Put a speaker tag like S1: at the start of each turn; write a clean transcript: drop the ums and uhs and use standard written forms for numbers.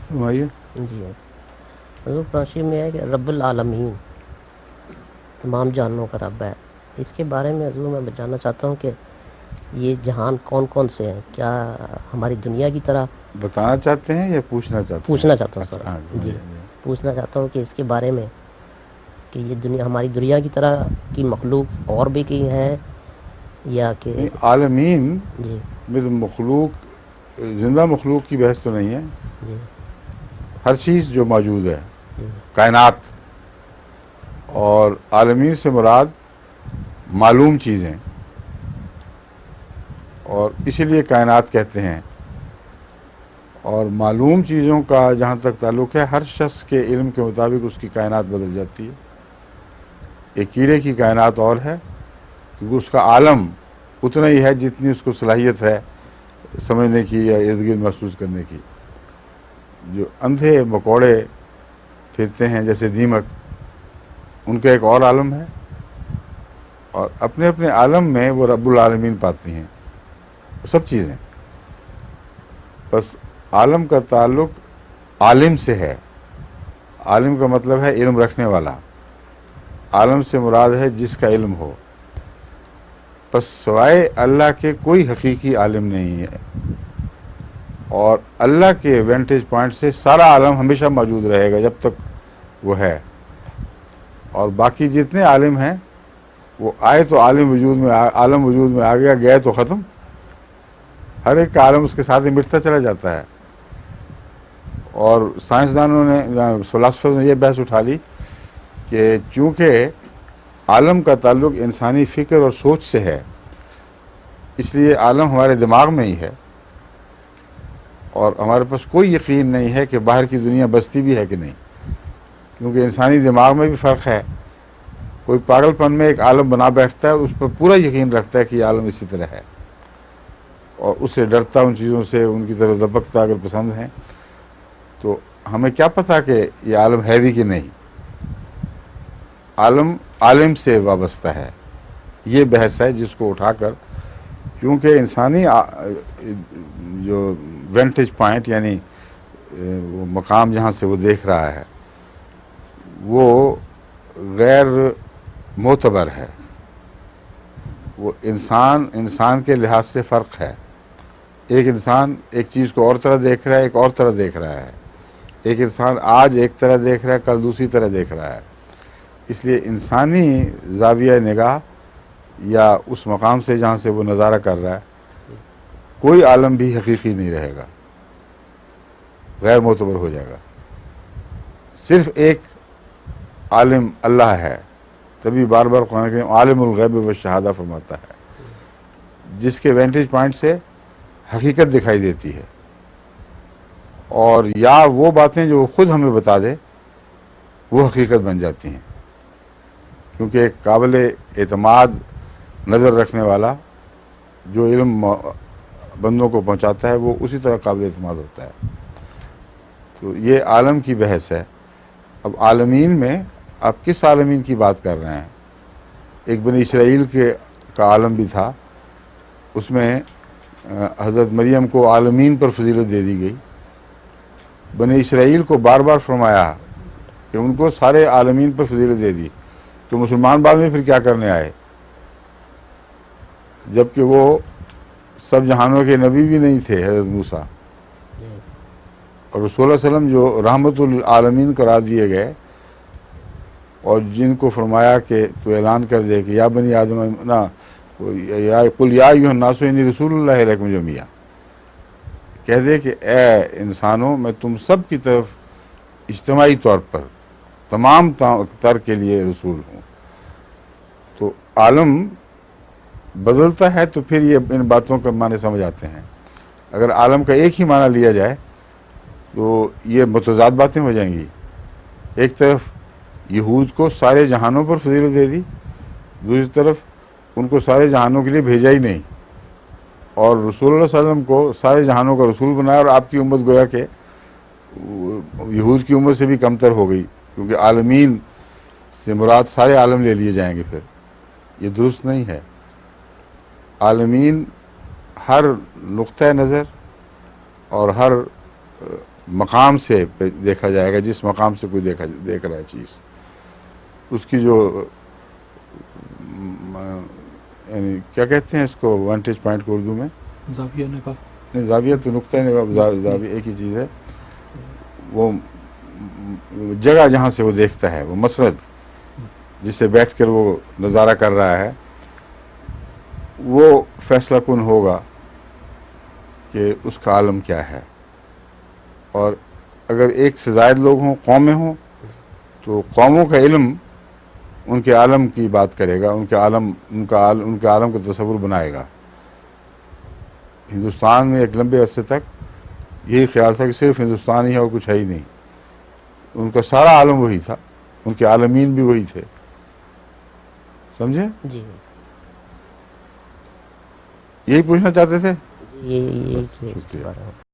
S1: فرمائیے۔
S2: جی حضور پرانشی میں ہے کہ رب العالمین تمام جہانوں کا رب ہے، اس کے بارے میں حضور میں جاننا چاہتا ہوں کہ یہ جہان کون کون سے ہیں؟ کیا ہماری دنیا کی طرح؟
S1: بتانا چاہتے ہیں یا پوچھنا چاہتے ہیں؟
S2: پوچھنا چاہتا ہوں
S1: اچھا ہاں
S2: سر، جی
S1: جی۔
S2: پوچھنا چاہتا ہوں کہ اس کے بارے میں کہ یہ دنیا ہماری دنیا کی طرح کی مخلوق اور بھی کی ہیں یا کہ؟
S1: نہیں، عالمین
S2: جی
S1: میں تو مخلوق، زندہ مخلوق کی بحث تو نہیں ہے،
S2: جی
S1: ہر چیز جو موجود ہے،
S2: جی
S1: کائنات۔ اور عالمین سے مراد معلوم چیزیں، اور اسی لیے کائنات کہتے ہیں۔ اور معلوم چیزوں کا جہاں تک تعلق ہے، ہر شخص کے علم کے مطابق اس کی کائنات بدل جاتی ہے۔ ایک کیڑے کی کائنات اور ہے، کیونکہ اس کا عالم اتنا ہی ہے جتنی اس کو صلاحیت ہے سمجھنے کی یا ارد گرد محسوس کرنے کی۔ جو اندھے مکوڑے پھرتے ہیں جیسے دیمک، ان کا ایک اور عالم ہے، اور اپنے اپنے عالم میں وہ رب العالمین پاتی ہیں، وہ سب چیزیں۔ بس عالم کا تعلق عالم سے ہے۔ عالم کا مطلب ہے علم رکھنے والا، عالم سے مراد ہے جس کا علم ہو۔ بس سوائے اللہ کے کوئی حقیقی عالم نہیں ہے، اور اللہ کے وینٹیج پوائنٹ سے سارا عالم ہمیشہ موجود رہے گا جب تک وہ ہے۔ اور باقی جتنے عالم ہیں وہ آئے تو عالم وجود میں آ گیا، گئے تو ختم۔ ہر ایک کا عالم اس کے ساتھ ہی مٹتا چلا جاتا ہے۔ اور سائنسدانوں نے، فلاسفرز نے یہ بحث اٹھا لی کہ چونکہ عالم کا تعلق انسانی فکر اور سوچ سے ہے، اس لیے عالم ہمارے دماغ میں ہی ہے، اور ہمارے پاس کوئی یقین نہیں ہے کہ باہر کی دنیا بستی بھی ہے کہ نہیں، کیونکہ انسانی دماغ میں بھی فرق ہے۔ کوئی پاگل پن میں ایک عالم بنا بیٹھتا ہے، اس پر پورا یقین رکھتا ہے کہ یہ عالم اسی طرح ہے، اور اس سے ڈرتا، ان چیزوں سے ان کی طرف لپکتا اگر پسند ہیں۔ تو ہمیں کیا پتا کہ یہ عالم ہے بھی کہ نہیں؟ عالم عالم سے وابستہ ہے، یہ بحث ہے جس کو اٹھا کر، کیونکہ انسانی جو وینٹیج پوائنٹ یعنی وہ مقام جہاں سے وہ دیکھ رہا ہے وہ غیر معتبر ہے۔ وہ انسان کے لحاظ سے فرق ہے۔ ایک انسان ایک چیز کو اور طرح دیکھ رہا ہے، ایک اور طرح دیکھ رہا ہے۔ ایک انسان آج ایک طرح دیکھ رہا ہے، کل دوسری طرح دیکھ رہا ہے۔ اس لیے انسانی زاویہ نگاہ یا اس مقام سے جہاں سے وہ نظارہ کر رہا ہے، کوئی عالم بھی حقیقی نہیں رہے گا، غیر معتبر ہو جائے گا۔ صرف ایک عالم اللہ ہے، تبھی بار بار قرآن کریم عالم الغیب والشہادہ فرماتا ہے، جس کے وینٹیج پوائنٹ سے حقیقت دکھائی دیتی ہے، اور یا وہ باتیں جو خود ہمیں بتا دے وہ حقیقت بن جاتی ہیں، کیونکہ ایک قابل اعتماد نظر رکھنے والا جو علم بندوں کو پہنچاتا ہے وہ اسی طرح قابل اعتماد ہوتا ہے۔ تو یہ عالم کی بحث ہے۔ اب عالمین میں آپ کس عالمین کی بات کر رہے ہیں؟ ایک بنی اسرائیل کا عالم بھی تھا، اس میں حضرت مریم کو عالمین پر فضیلت دے دی گئی۔ بنی اسرائیل کو بار بار فرمایا کہ ان کو سارے عالمین پر فضیلت دے دی، تو مسلمان بعد میں پھر کیا کرنے آئے؟ جبکہ وہ سب جہانوں کے نبی بھی نہیں تھے، حضرت موسیٰ، اور رسول اللہ علیہ وسلم جو رحمت للعالمین قرار دیے گئے، اور جن کو فرمایا کہ تو اعلان کر دے کہ یا بنی آدم قل یا ایھا الناس انی رسول اللہ الیکم جمیعا، کہہ دے کہ اے انسانوں میں تم سب کی طرف اجتماعی طور پر تمام تر کے لیے رسول ہوں۔ تو عالم بدلتا ہے تو پھر یہ ان باتوں کا معنی سمجھ آتے ہیں۔ اگر عالم کا ایک ہی معنی لیا جائے تو یہ متضاد باتیں ہو جائیں گی۔ ایک طرف یہود کو سارے جہانوں پر فضیلت دے دی، دوسری طرف ان کو سارے جہانوں کے لیے بھیجا ہی نہیں، اور رسول اللہ صلی اللہ علیہ وسلم کو سارے جہانوں کا رسول بنایا، اور آپ کی امت گویا کہ یہود کی امت سے بھی کمتر ہو گئی، کیونکہ عالمین سے مراد سارے عالم لے لیے جائیں گے، پھر یہ درست نہیں ہے۔ عالمین ہر نقطہ نظر اور ہر مقام سے دیکھا جائے گا، جس مقام سے کوئی دیکھ رہا ہے چیز، اس کی جو یعنی کیا کہتے ہیں اس کو وانٹیج پوائنٹ کو اردو میں؟
S3: زاویہ نگاہ.
S1: نہیں، زاویہ تو نقطہ زاویہ ایک ہی چیز ہے. وہ جگہ جہاں سے وہ دیکھتا ہے، وہ مسرد جس سے بیٹھ کر وہ نظارہ کر رہا ہے، وہ فیصلہ کن ہوگا کہ اس کا عالم کیا ہے. اور اگر ایک سے زائد لوگ ہوں، قومیں ہوں، تو قوموں کا علم ان کے عالم کی بات کرے گا، ان کے عالم کا تصور بنائے گا. ہندوستان میں ایک لمبے عرصے تک یہی خیال تھا کہ صرف ہندوستان ہی ہے اور کچھ ہے ہی نہیں. ان کا سارا عالم وہی تھا، ان کے عالمین بھی وہی تھے. سمجھے؟
S2: جی
S1: یہی پوچھنا چاہتے تھے؟
S2: جی، یہ
S1: بس،
S2: اس کے
S1: شکریہ.
S2: بارے میں